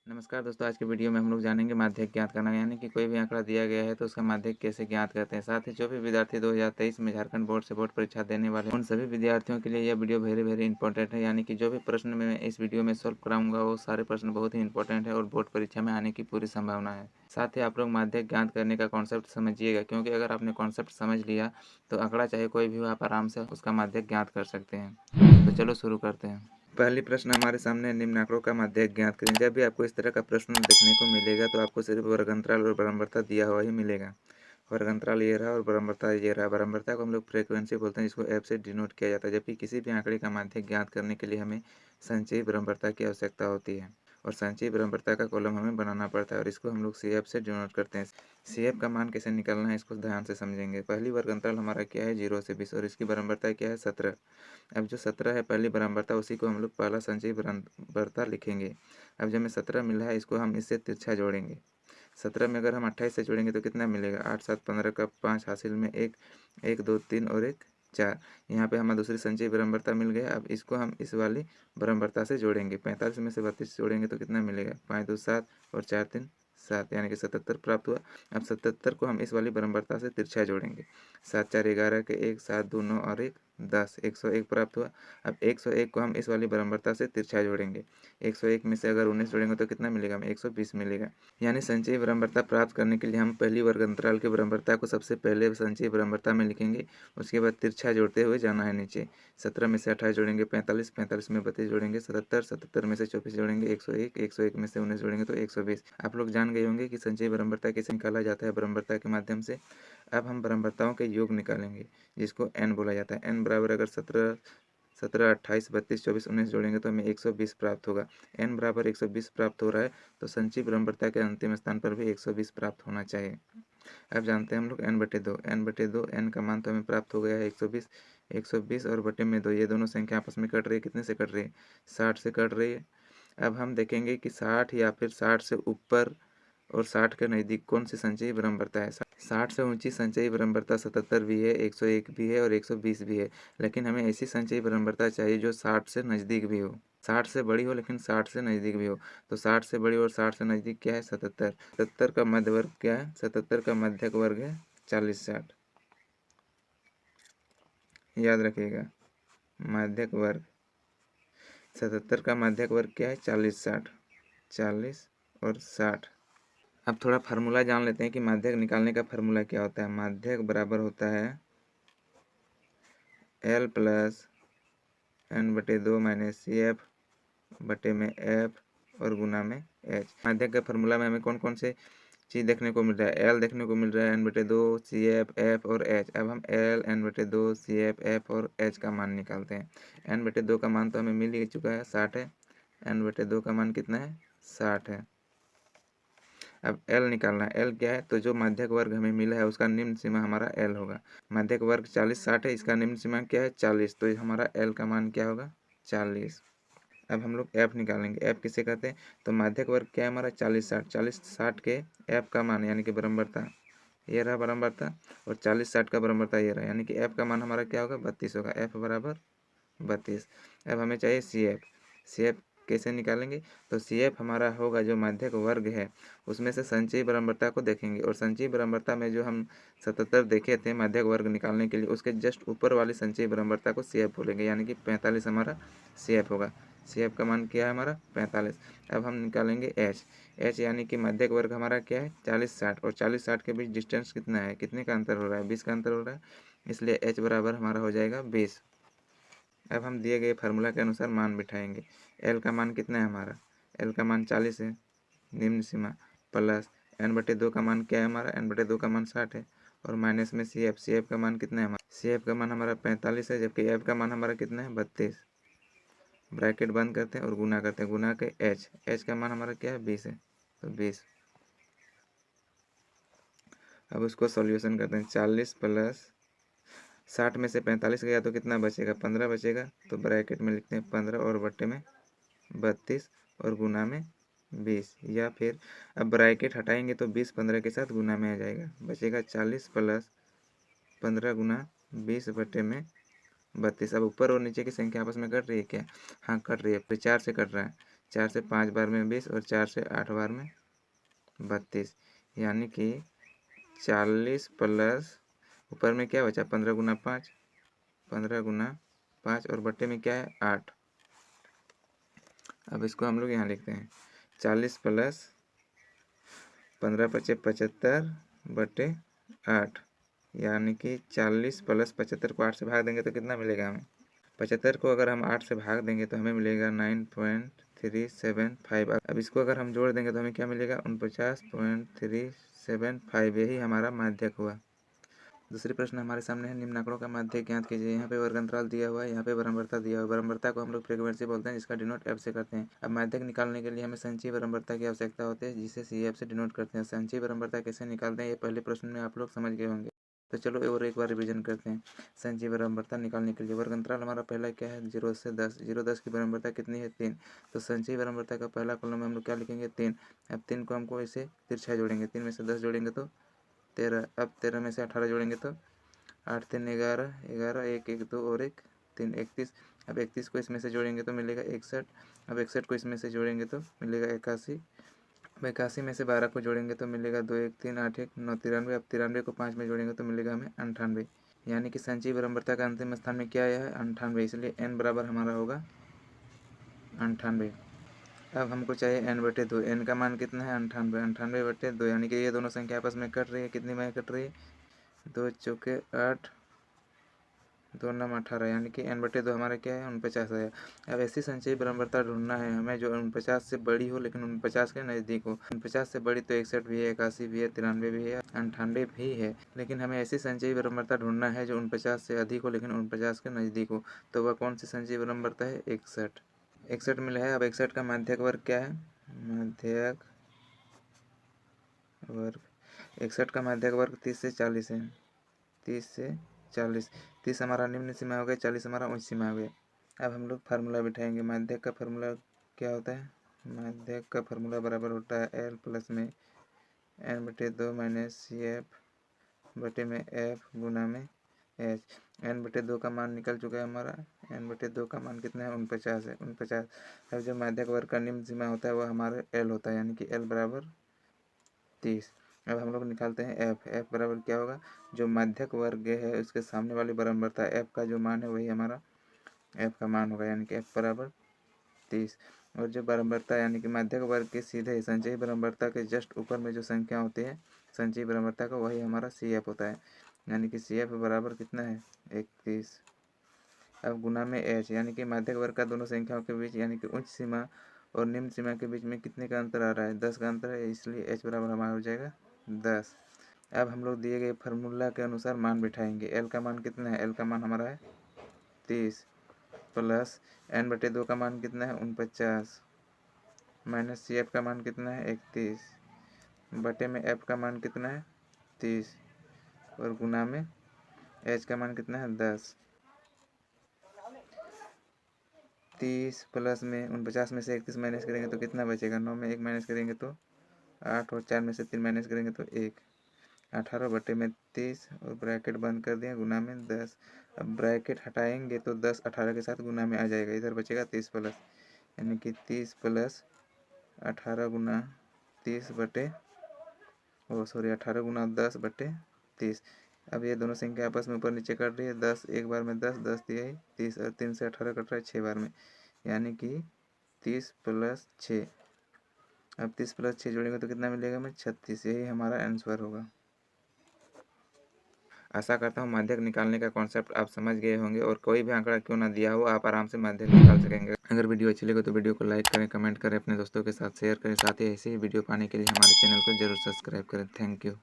नमस्कार दोस्तों, आज की वीडियो में हम लोग जानेंगे माध्यक ज्ञात करना, यानी कि कोई भी आंकड़ा दिया गया है तो उसका माध्यक कैसे ज्ञात करते हैं। साथ ही जो भी विद्यार्थी 2023 में झारखंड बोर्ड से बोर्ड परीक्षा देने वाले हैं, उन सभी विद्यार्थियों के लिए यह वीडियो वेरी इंपॉर्टेंट है। यानी कि जो भी प्रश्न मैं इस वीडियो में सॉल्व कराऊंगा वो सारे प्रश्न बहुत ही इंपॉर्टेंट है और बोर्ड परीक्षा में आने की पूरी संभावना है। साथ ही आप लोग माध्यक ज्ञात करने का कॉन्सेप्ट समझिएगा, क्योंकि अगर आपने कॉन्सेप्ट समझ लिया तो आंकड़ा चाहे कोई भी हो, आप आराम से उसका माध्यक ज्ञात कर सकते हैं। तो चलो शुरू करते हैं। पहली प्रश्न हमारे सामने निम्न आंकड़ों का माध्यक ज्ञात करें। जब भी आपको इस तरह का प्रश्न देखने को मिलेगा तो आपको सिर्फ वर्गंतराल और बराबरता दिया हुआ ही मिलेगा। वर्गंतराल ये रहा और बराबरता ये रहा। बराबरता को हम लोग फ्रीक्वेंसी बोलते हैं, जिसको एफ से डिनोट किया जाता है। जबकि किसी भी आंकड़े का माध्यक ज्ञात करने के लिए हमें संचयी बराबरता की आवश्यकता होती है और संचयी बराबरता का कॉलम हमें बनाना पड़ता है और इसको हम लोग सी एफ से डिनोट करते हैं। सी एफ का मान कैसे निकालना है इसको ध्यान से समझेंगे। पहली वर्गंतराल हमारा क्या है, 0 से 20 और इसकी बराबरता क्या है, 17। अब जो 17 है पहली बराबरता, उसी को हम लोग पहला संचयी बराबरता लिखेंगे। अब जब हमें 17 मिला है, इसको हम इससे तिरछा जोड़ेंगे। 17 में अगर हम 28 से जोड़ेंगे तो कितना मिलेगा, 8 7 15 का 5 हासिल में 1 1 2 3 और 1 4। यहाँ पे हमारा दूसरी संचयी बराबरता मिल गया। अब इसको हम इस वाली बराबरता से जोड़ेंगे। 45 में से 32 जोड़ेंगे तो कितना मिलेगा, 5 2 7 और 4 3 7, यानी कि 77 प्राप्त हुआ। अब 77 को हम इस वाली बराबरता से तिरछा जोड़ेंगे। 7 4 11 के 1 7 2 9 और 1 10, 101 प्राप्त हुआ। अब 101 को हम इस वाली बराबरता से तिरछा जोड़ेंगे। 101 में से अगर 19 जोड़ेंगे तो कितना मिलेगा, हमें 120 मिलेगा। यानी संचयी बराबरता प्राप्त करने के लिए हम पहली वर्गंतराल की बराबरता को सबसे पहले संचयी बराबरता में लिखेंगे। उसके बाद तिरछा जोड़ते हुए जाना है नीचे। 17 में से 28 जोड़ेंगे 45, 45 में 32 जोड़ेंगे 77, 77 में से 24 जोड़ेंगे 101, 101 में से 19 जोड़ेंगे तो 120। आप लोग जान गए होंगे कि संचयी बराबरता कैसे निकाला जाता है, बराबरता के माध्यम से। अब हम बराबरताओं के योग निकालेंगे, जिसको n बोला जाता है। n बराबर अगर 17 28 32 24 19 जोड़ेंगे तो हमें 120 प्राप्त होगा। n बराबर 120 प्राप्त हो रहा है तो संचयी बराबरता के अंतिम स्थान पर भी 120 प्राप्त होना चाहिए। अब जानते हैं हम लोग n/2 n का मान तो हमें प्राप्त हो गया है 120। 120 और बटे में 2, ये दोनों संख्या आपस में कट रही है। कितने से कट रही है, 60 से कट रही है। अब हम देखेंगे कि 60 या फिर 60 से ऊपर और 60 के नज़दीक कौन सी संचयी बराबरता है। 60 से ऊंची संचयी बराबरता 77 भी है, 101 भी है और 120 भी है। लेकिन हमें ऐसी संचयी बराबरता चाहिए जो 60 से नज़दीक भी हो, 60 से बड़ी हो लेकिन 60 से नज़दीक भी हो। तो 60 से बड़ी और 60 से नज़दीक क्या है, 77। 77 का मध्य वर्ग क्या है, 77 का मध्यक वर्ग है 40 60। याद रखिएगा, मध्यक वर्ग 77 का मध्यक वर्ग क्या है, 40 60। 40 और 60। अब थोड़ा फार्मूला जान लेते हैं कि माध्यक निकालने का फार्मूला क्या होता है। माध्यक बराबर होता है L plus n/2 minus C F बटे में एफ और गुना में एच। माध्यक के फार्मूला में हमें कौन कौन से चीज़ देखने को मिल रहा है, L देखने को मिल रहा है, n/2 सी एफ एफ और एच। अब हम L n/2 C F F और एच का मान निकालते हैं। n/2 का मान तो हमें मिल ही चुका है, 60 है। n/2 का मान कितना है, 60 है। अब L निकालना है। L क्या है, तो जो माध्यक वर्ग हमें मिला है उसका निम्न सीमा हमारा L होगा। माध्यक वर्ग 40 60 है, इसका निम्न सीमा क्या है, 40। तो हमारा L का मान क्या होगा, 40। अब हम लोग F निकालेंगे। F किसे कहते हैं, तो माध्यक वर्ग क्या है हमारा, 40 60। 40 60 के F का मान यानी कि बराबरता ये रहा बराबरता, और 40 60 का बराबरता ये रहा, यानी कि F का मान हमारा क्या होगा, 32 होगा। F बराबर 32। अब हमें चाहिए CF। CF कैसे निकालेंगे, तो CF हमारा होगा जो माध्यक वर्ग है उसमें से संचयी बराबरता को देखेंगे, और संचयी बराबरता में जो हम 77 देखे थे माध्यक वर्ग निकालने के लिए, उसके जस्ट ऊपर वाली संचयी बराबरता को CF बोलेंगे, यानी कि 45 हमारा CF होगा। CF का मान क्या है हमारा, 45। अब हम निकालेंगे H यानी कि माध्यक वर्ग हमारा क्या है, 40 60, और 40 60 के बीच डिस्टेंस कितना है, कितने का अंतर हो रहा है, 20 का अंतर हो रहा है, इसलिए H बराबर हमारा हो जाएगा 20। अब हम दिए गए फार्मूला के अनुसार मान बिठाएंगे। L का मान कितना है हमारा, L का मान 40 है, निम्न सीमा, प्लस n/2 का मान क्या है हमारा, n/2 का मान 60 है, और माइनस में CF का मान कितना है हमारा, CF का मान हमारा 45 है, जबकि F का मान हमारा कितना है, 32। ब्रैकेट बंद करते हैं और गुना करते हैं, गुना के H का मान हमारा क्या है, 20 है, तो 20। अब उसको सॉल्यूशन करते हैं। 40 प्लस 60 में से 45 गया तो कितना बचेगा, 15 बचेगा। तो ब्रैकेट में लिखते हैं 15 और बट्टे में 32 और गुना में 20, या फिर अब ब्रैकेट हटाएंगे तो 20 15 के साथ गुना में आ जाएगा, बचेगा 40 प्लस 15 गुना 20 बट्टे में 32। अब ऊपर और नीचे की संख्या आपस में कट रही है क्या, हाँ कट रही है, तो 4 से कट रहा है। 4 से 5 बार में 20 और 4 से 8 बार में 32, यानी कि 40 प्लस ऊपर में क्या बचा 15 गुना 5, 15 गुना 5 और बट्टे में क्या है 8। अब इसको हम लोग यहाँ लिखते हैं 40 प्लस 15 पचे 75 बटे 8, यानी कि 40 प्लस 75 को 8 से भाग देंगे तो कितना मिलेगा हमें। 75 को अगर हम 8 से भाग देंगे तो हमें मिलेगा 9.375। अब इसको अगर हम जोड़ देंगे तो हमें क्या मिलेगा 49.375। यही हमारा माध्यक हुआ। दूसरी प्रश्न हमारे सामने है, निम्न आंकड़ों का माध्यक ज्ञात कीजिए। यहाँ पे वर्ग अंतराल दिया हुआ है, यहाँ पे बराबरता दिया हुआ है। बराबरता को हम लोग फ्रीक्वेंसी बोलते हैं, जिसका डिनोट एफ से करते हैं। अब माध्यक निकालने के लिए हमें संचयी बराबरता की आवश्यकता होती है, जिसे सी एफ से डिनोट करते हैं। संचयी बराबरता कैसे निकालते हैं ये पहले प्रश्न में आप लोग समझ गए होंगे, तो चलो और एक बार रिवीजन करते हैं। संचयी बराबरता निकालने के लिए वर्ग अंतराल हमारा पहला क्या है 0 से 10। 0 10 की बराबरता कितनी है 3, तो संचयी बराबरता का पहला कॉलम में हम लोग क्या लिखेंगे 3। अब 3 को हमको ऐसे तिरछा जोड़ेंगे, 3 में से 10 जोड़ेंगे तो 13। अब 13 में से 18 जोड़ेंगे तो 8 3 11, 11 1 1 2 और 1 3 31। अब 31 को इसमें से जोड़ेंगे तो मिलेगा 61। अब 61 को इसमें से जोड़ेंगे तो मिलेगा 81। अब 81 में से 12 को जोड़ेंगे तो मिलेगा 2 1 3 8 1 9 93। अब 93 को 5 में जोड़ेंगे तो मिलेगा हमें 98, यानी कि संचयी बराबरता का अंतिम स्थान में क्या आया है 98, इसलिए n बराबर हमारा होगा 98। अब हमको चाहिए n/2। n का मान कितना है 98, 98/2, यानी कि ये दोनों संख्या आपस में कट रही है। कितनी में कट रही है 2 चौके 8, 2 9 18, यानी कि n/2 हमारा क्या है 49 है। अब ऐसी संचयी बराबरता ढूंढना है हमें जो 49 से बड़ी हो लेकिन 49 के नज़दीक हो। 49 से बड़ी तो 61 भी है, 81 भी है, 93 भी है, 98 भी है, लेकिन हमें ऐसी संचयी बराबरता ढूंढना है जो 49 से अधिक हो लेकिन 49 के नज़दीक हो। तो वह कौन सी संचयी बराबरता है 61। 61 मिला है। अब 61 का माध्यक वर्ग क्या है, माध्यक वर्ग 61 का माध्यक वर्ग 30 से 40 है। 30 से 40, 30 हमारा निम्न सीमा हो गया, 40 हमारा उच्च सीमा हो गया। अब हम लोग फार्मूला बिठाएंगे। माध्यक का फार्मूला क्या होता है, माध्यक का फार्मूला बराबर होता है L प्लस में n/2 माइनस सी एफ बटे में f गुना में h। n/2 का मान निकल चुका है हमारा, n/2 का मान कितना है 49 है, 49। अब जो माध्यक वर्ग का निम्न सीमा होता है वह हमारे L होता है, यानी कि L बराबर 30। अब हम लोग निकालते हैं f। f बराबर क्या होगा, जो माध्यक वर्ग है उसके सामने वाली बराबरता f का जो मान है वही हमारा f का मान होगा, यानी कि f बराबर 30। और जो बराबरता यानी कि माध्यक वर्ग के सीधे संचयी बराबरता के जस्ट ऊपर में जो संख्या होती है संचयी बराबरता का वही हमारा CF होता है, यानी कि CF बराबर कितना है 31। अब गुना में h, यानी कि माध्यक वर्ग का दोनों संख्याओं के बीच यानी कि उच्च सीमा और निम्न सीमा के बीच में कितने का अंतर आ रहा है 10 का अंतर है, इसलिए h बराबर हमारा हो जाएगा 10। अब हम लोग दिए गए फार्मूला के अनुसार मान बिठाएंगे। L का मान कितना है, L का मान हमारा है 30 प्लस n/2 का मान कितना है 49 माइनस CF का मान कितना है 31 बटे में f का मान कितना है 30 और गुना में h का मान कितना है 10। 30 प्लस में 49 में से 31 माइनस करेंगे तो कितना बचेगा, 9 में 1 माइनस करेंगे तो 8 और 4 में से 3 माइनस करेंगे तो 1। 18 बटे में 30 और ब्रैकेट बंद कर दिया गुना में 10। अब ब्रैकेट हटाएंगे तो 10 18 के साथ गुना में आ जाएगा, इधर बचेगा 30 प्लस, यानी कि 30 प्लस 18 गुना 30 बटे 18 गुना 10 बटे 30। अब ये दोनों संख्या आपस में ऊपर नीचे कट रही है, 10 एक बार में 10 10 दिया है 30 और 3 से 18 कट रहा है 6 बार में, यानी कि 30 प्लस 6। अब 30 प्लस 6 जोड़ेंगे तो कितना मिलेगा हमें 36। यही हमारा आंसर होगा। आशा करता हूँ माध्यक निकालने का कॉन्सेप्ट आप समझ गए होंगे और कोई भी आंकड़ा क्यों ना दिया हो आप आराम से माध्यक निकाल सकेंगे। अगर वीडियो अच्छी लगे तो वीडियो को लाइक करें, कमेंट करें, अपने दोस्तों के साथ शेयर करें। साथ ही ऐसे ही वीडियो पाने के लिए हमारे चैनल को जरूर सब्सक्राइब करें। Thank you.